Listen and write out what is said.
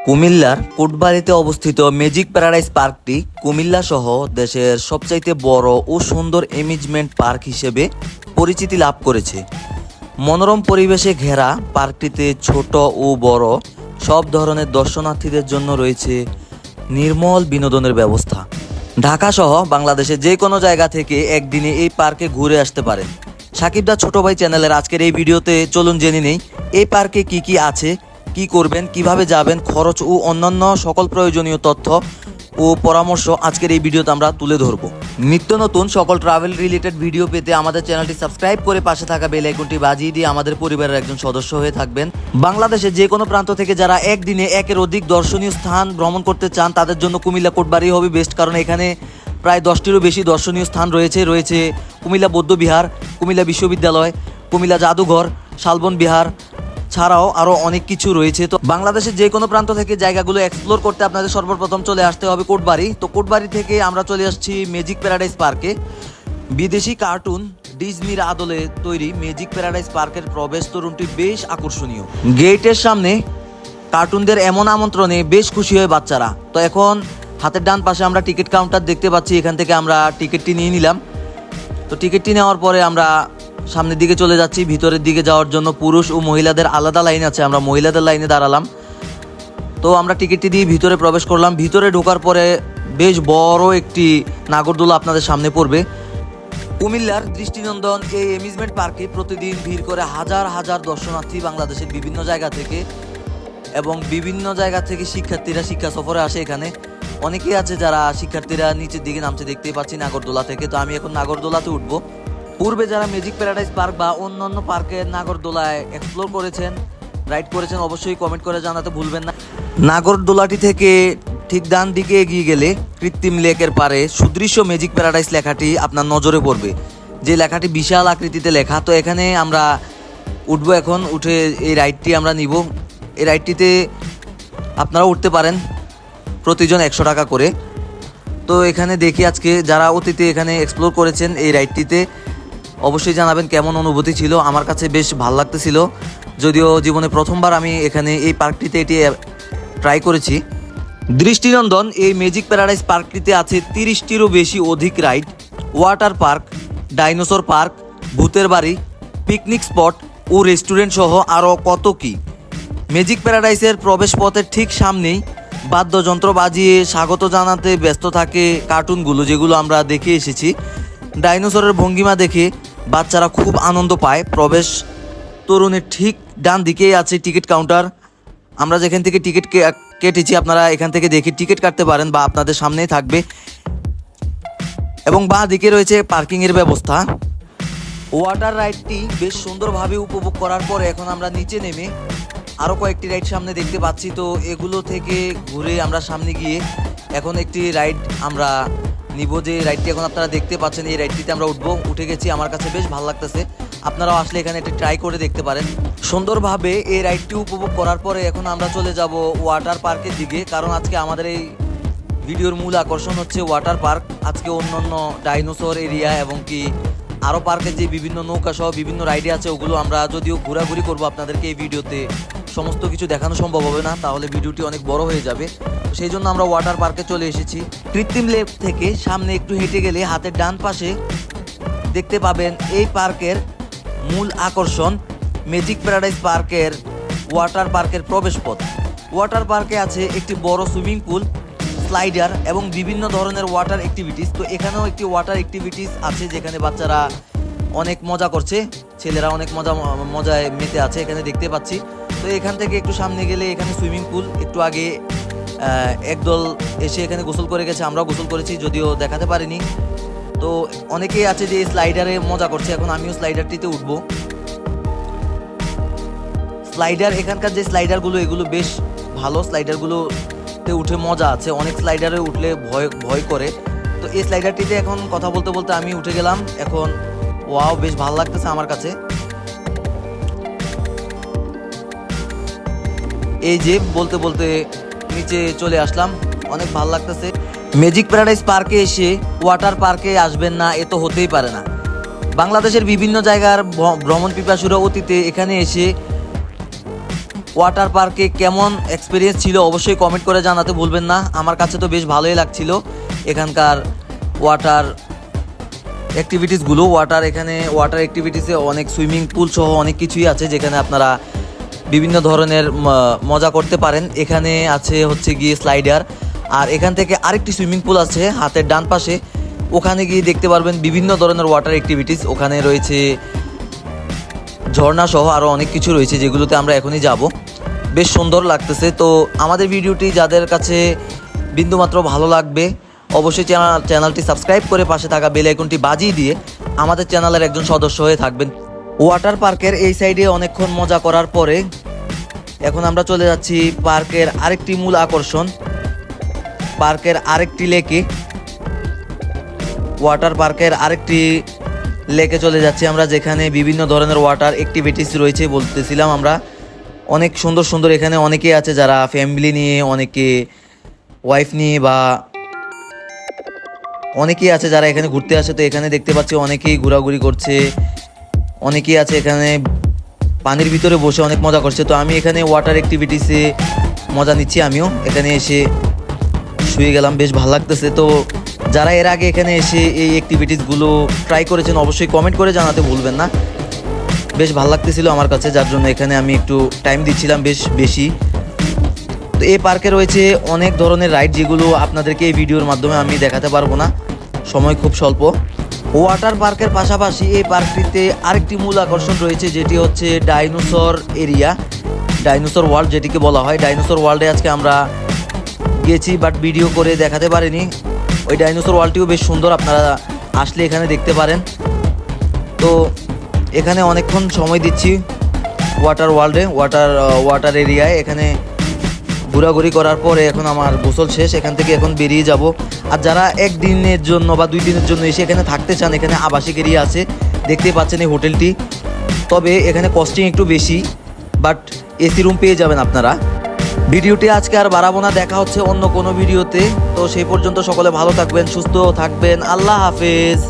কুমিল্লার কোটবাড়িতে অবস্থিত magic paradise পার্কটি কুমিল্লা সহ দেশের সবচাইতে বড় ও সুন্দর অ্যামিউজমেন্ট পার্ক হিসেবে পরিচিতি লাভ করেছে। মনোরম পরিবেশে ঘেরা পার্কটিতে ছোট ও বড় সব ধরনের দর্শনার্থীদের জন্য রয়েছে নির্মল বিনোদনের ব্যবস্থা। ঢাকা সহ বাংলাদেশের যে কোনো জায়গা থেকে একদিনে এই পার্কে ঘুরে আসতে পারেন। সাকিব দা ছোট ভাই চ্যানেলের আজকের এই ভিডিওতে চলুন জেনে নেই এই পার্কে কি কি আছে, কি করবেন, কিভাবে যাবেন, খরচ ও অন্যান্য সকল প্রয়োজনীয় তথ্য ও পরামর্শ আজকের এই ভিডিওতে আমরা তুলে ধরব। নিত্য নতুন সকল ট্রাভেল রিলেটেড ভিডিও পেতে আমাদের চ্যানেলটি সাবস্ক্রাইব করে পাশে থাকা বেল আইকনটি বাজিয়ে দিয়ে আমাদের পরিবারের একজন সদস্য হয়ে থাকবেন। বাংলাদেশের যে কোনো প্রান্ত থেকে যারা একদিনে একের অধিক দর্শনীয় স্থান ভ্রমণ করতে চান তাদের জন্য কুমিল্লা কোটবাড়ি হবে বেস্ট, কারণ এখানে প্রায় 10টিরও বেশি দর্শনীয় স্থান রয়েছে কুমিল্লা বৌদ্ধবিহার, কুমিল্লা বিশ্ববিদ্যালয়, কুমিল্লা জাদুঘর, শালবন বিহার ছাড়াও আরও অনেক কিছু রয়েছে। তো বাংলাদেশের যে কোনো প্রান্ত থেকে জায়গাগুলো এক্সপ্লোর করতে আপনাদের সর্বপ্রথম চলে আসতে হবে কোটবাড়ি। তো কোটবাড়ি থেকে আমরা চলে আসছি ম্যাজিক প্যারাডাইস পার্কে। বিদেশি কার্টুন ডিজনির আদলে তৈরি ম্যাজিক প্যারাডাইস পার্কের প্রবেশ তরুণটি বেশ আকর্ষণীয়। গেটের সামনে কার্টুনদের এমন আমন্ত্রণে বেশ খুশি হয় বাচ্চারা। তো এখন হাতের ডান পাশে আমরা টিকিট কাউন্টার দেখতে পাচ্ছি, এখান থেকে আমরা টিকিটটি নিয়ে নিলাম। তো টিকিটটি নেওয়ার পরে আমরা সামনের দিকে চলে যাচ্ছি। ভিতরের দিকে যাওয়ার জন্য পুরুষ ও মহিলাদের আলাদা লাইন আছে, আমরা মহিলাদের লাইনে দাঁড়ালাম। তো আমরা টিকিটটি দিয়ে ভিতরে প্রবেশ করলাম। ভিতরে ঢোকার পরে বেশ বড় একটি নাগরদোলা আপনাদের সামনে পড়বে। কুমিল্লার দৃষ্টিনন্দন এই অ্যামিউজমেন্ট পার্কে প্রতিদিন ভিড় করে হাজার হাজার দর্শনার্থী বাংলাদেশের বিভিন্ন জায়গা থেকে, এবং বিভিন্ন জায়গা থেকে শিক্ষার্থীরা শিক্ষা সফরে আসে এখানে। অনেকেই আছে যারা শিক্ষার্থীরা নিচের দিকে নামছে দেখতেই পাচ্ছি নাগরদোলা থেকে। তো আমি এখন নাগরদোলাতে উঠবো। পূর্বে যারা ম্যাজিক প্যারাডাইস পার্ক বা অন্যান্য পার্কের নাগরদোলায় এক্সপ্লোর করেছেন, রাইড করেছেন, অবশ্যই কমেন্ট করে জানাতে ভুলবেন না। নাগরদোলাটি থেকে ঠিক ডান দিকে এগিয়ে গেলে কৃত্রিম লেকের পারে সুদৃশ্য ম্যাজিক প্যারাডাইস লেখাটি আপনার নজরে পড়বে, যে লেখাটি বিশাল আকৃতিতে লেখা। তো এখানে আমরা উঠবো, এখন উঠে এই রাইডটি আমরা নিব। এই রাইডটিতে আপনারা উঠতে পারেন প্রতিজন 100 টাকা করে। তো এখানে দেখি আজকে যারা অতীতে এখানে এক্সপ্লোর করেছেন এই রাইডটিতে অবশ্যই জানাবেন কেমন অনুভূতি ছিল। আমার কাছে বেশ ভালো লাগতেছিল, যদিও জীবনে প্রথমবার আমি এখানে এই পার্কটিতে এটি ট্রাই করেছি। দৃষ্টিনন্দন এই ম্যাজিক প্যারাডাইস পার্কটিতে আছে 30টিরও বেশি অধিক ride, water park, dinosaur park, ভূতের বাড়ি, পিকনিক স্পট ও রেস্টুরেন্ট সহ আরও কত কি। ম্যাজিক প্যারাডাইসের প্রবেশ পথের ঠিক সামনেই বাদ্যযন্ত্র বাজিয়ে স্বাগত জানাতে ব্যস্ত থাকে কার্টুনগুলো, যেগুলো আমরা দেখে এসেছি। ডাইনোসরের ভঙ্গিমা দেখে বাচ্চারা খুব আনন্দ পায়। প্রবেশ তরুণের ঠিক ডান দিকেই আছে টিকিট কাউন্টার। আমরা যেখান থেকে টিকিট কেটেছি আপনারা এখান থেকে দেখে টিকিট কাটতে পারেন বা আপনাদের সামনেই থাকবে, এবং বাঁ দিকে রয়েছে পার্কিংয়ের ব্যবস্থা। ওয়াটার রাইডটি বেশ সুন্দরভাবে উপভোগ করার পরে এখন আমরা নিচে নেমে আরও কয়েকটি রাইড সামনে দেখতে পাচ্ছি। তো এগুলো থেকে ঘুরে আমরা সামনে গিয়ে এখন একটি রাইড আমরা নিব, যে রাইডটি এখন আপনারা দেখতে পাচ্ছেন। এই রাইডটিতে আমরা উঠে গেছি। আমার কাছে বেশ ভালো লাগতেছে, আপনারাও আসলে এখানে একটি ট্রাই করে দেখতে পারেন। সুন্দরভাবে এই রাইডটি উপভোগ করার পরে এখন আমরা চলে যাব ওয়াটার পার্কের দিকে, কারণ আজকে আমাদের এই ভিডিওর মূল আকর্ষণ হচ্ছে ওয়াটার পার্ক। আজকে অন্যান্য ডাইনোসর এরিয়া এবং কি আরও পার্কের যে বিভিন্ন নৌকা সহ বিভিন্ন রাইডে আছে ওগুলো আমরা যদিও ঘোরাঘুরি করবো, আপনাদেরকে এই ভিডিওতে সমস্ত কিছু দেখানো সম্ভব হবে না, তাহলে ভিডিওটি অনেক বড় হয়ে যাবে। সেই জন্য আমরা ওয়াটার পার্কে চলে এসেছি। কৃত্রিম লেক থেকে সামনে একটু হেঁটে গেলে হাতের ডান পাশে দেখতে পাবেন এই পার্কের মূল আকর্ষণ ম্যাজিক প্যারাডাইস পার্কের ওয়াটার পার্কের প্রবেশপথ। ওয়াটার পার্কে আছে একটি বড় সুইমিং পুল, স্লাইডার এবং বিভিন্ন ধরনের ওয়াটার অ্যাক্টিভিটিস। তো এখানেও একটি ওয়াটার অ্যাক্টিভিটিস আছে যেখানে বাচ্চারা অনেক মজা করছে, ছেলেরা অনেক মজায় মেতে আছে এখানে দেখতে পাচ্ছি। তো এখান থেকে একটু সামনে গেলে এখানে সুইমিং পুল, একটু আগে একদল এসে এখানে গোসল করে গেছে, আমরাও গোসল করেছি, যদিও দেখাতে পারিনি। তো অনেকেই আছে যে স্লাইডারে মজা করছে, এখন আমিও স্লাইডারটিতে উঠবো। স্লাইডার, এখানকার যে স্লাইডারগুলো এগুলো বেশ ভালো, স্লাইডারগুলোতে উঠে মজা আছে। অনেক স্লাইডারে উঠলে ভয় করে। তো এই স্লাইডারটিতে এখন কথা বলতে বলতে আমি উঠে গেলাম। এখন ওয়াও, বেশ ভালো লাগতেছে আমার কাছে। এই যে বলতে বলতে নিচে চলে আসলাম, অনেক ভালো লাগতেছে। ম্যাজিক প্যারাডাইস পার্কে এসে ওয়াটার পার্কে আসবেন না, এ তো হতেই পারে না। বাংলাদেশের বিভিন্ন জায়গার ভ্রমণ পিপাসুরা অতীতে এখানে এসে ওয়াটার পার্কে কেমন এক্সপিরিয়েন্স ছিল অবশ্যই কমেন্ট করে জানাতে ভুলবেন না। আমার কাছে তো বেশ ভালোই লাগছিল এখানকার ওয়াটার অ্যাক্টিভিটিসগুলো। এখানে ওয়াটার অ্যাক্টিভিটিসে অনেক সুইমিং পুল সহ অনেক কিছুই আছে, যেখানে আপনারা বিভিন্ন ধরনের মজা করতে পারেন। এখানে আছে হচ্ছে গিয়ে স্লাইডার, আর এখান থেকে আরেকটি সুইমিং পুল আছে হাতের ডান পাশে, ওখানে গিয়ে দেখতে পারবেন বিভিন্ন ধরনের ওয়াটার অ্যাক্টিভিটিস। ওখানে রয়েছে ঝর্ণা সহ আরও অনেক কিছু রয়েছে, যেগুলোতে আমরা এখনই যাব। বেশ সুন্দর লাগতেছে। তো আমাদের ভিডিওটি যাদের কাছে বিন্দুমাত্র ভালো লাগবে অবশ্যই চ্যানেলটি সাবস্ক্রাইব করে পাশে থাকা বেল আইকনটি বাজিয়ে দিয়ে আমাদের চ্যানেলের একজন সদস্য হয়ে থাকবেন। ওয়াটার পার্কের এই সাইডে অনেকক্ষণ মজা করার পরে এখন আমরা চলে যাচ্ছি পার্কের আরেকটি মূল আকর্ষণ, পার্কের আরেকটি লেকে। ওয়াটার পার্কের আরেকটি লেকে চলে যাচ্ছি আমরা, যেখানে বিভিন্ন ধরনের ওয়াটার অ্যাক্টিভিটিস রয়েছে। বলতেছিলাম আমরা অনেক সুন্দর সুন্দর, এখানে অনেকেই আছে যারা ফ্যামিলি নিয়ে, অনেকে ওয়াইফ নিয়ে, বা অনেকেই আছে যারা এখানে ঘুরতে আসে। তো এখানে দেখতে পাচ্ছি অনেকেই ঘোরাঘুরি করছে, অনেকেই আছে এখানে পানির ভিতরে বসে অনেক মজা করছে। তো আমি এখানে ওয়াটার অ্যাক্টিভিটিসে মজা নিচ্ছি, আমিও এখানে এসে শুয়ে গেলাম, বেশ ভালো লাগতেছে। তো যারা এর আগে এখানে এসে এই অ্যাক্টিভিটিসগুলো ট্রাই করেছেন অবশ্যই কমেন্ট করে জানাতে ভুলবেন না। বেশ ভালো লাগতেছিল আমার কাছে, যার জন্য এখানে আমি একটু টাইম দিচ্ছিলাম বেশ বেশি। তো এই পার্কে রয়েছে অনেক ধরনের রাইড, যেগুলো আপনাদেরকে এই ভিডিওর মাধ্যমে আমি দেখাতে পারবো না, সময় খুব স্বল্প। ওয়াটার পার্কের পাশাপাশি এই পার্কটিতে আরেকটি মূল আকর্ষণ রয়েছে, যেটি হচ্ছে ডাইনোসর এরিয়া, ডাইনোসর ওয়ার্ল্ড যেটিকে বলা হয়। ডাইনোসর ওয়ার্ল্ডে আজকে আমরা গেছি, বাট ভিডিও করে দেখাতে পারিনি। ওই ডাইনোসর ওয়ার্ল্ডটিও বেশ সুন্দর, আপনারা আসলে এখানে দেখতে পারেন। তো এখানে অনেকক্ষণ সময় দিচ্ছি ওয়াটার ওয়ার্ল্ডে, ওয়াটার এরিয়ায়। এখানে ঘোরাঘুরি করার পরে এখন আমার গোসল শেষ, এখান থেকে এখন বেরিয়ে যাব। আর যারা একদিনের জন্য বা 2 দিনের জন্য এসে এখানে থাকতে চান, এখানে আবাসিক এরিয়া আছে, দেখতেই পাচ্ছেন এই হোটেলটি। তবে এখানে কস্টিং একটু বেশি, বাট এসি রুম পেয়ে যাবেন আপনারা। ভিডিওটি আজকে আর বাড়াবো না, দেখা হচ্ছে অন্য কোনো ভিডিওতে। তো সেই পর্যন্ত সকলে ভালো থাকবেন, সুস্থ থাকবেন, আল্লাহ হাফেজ।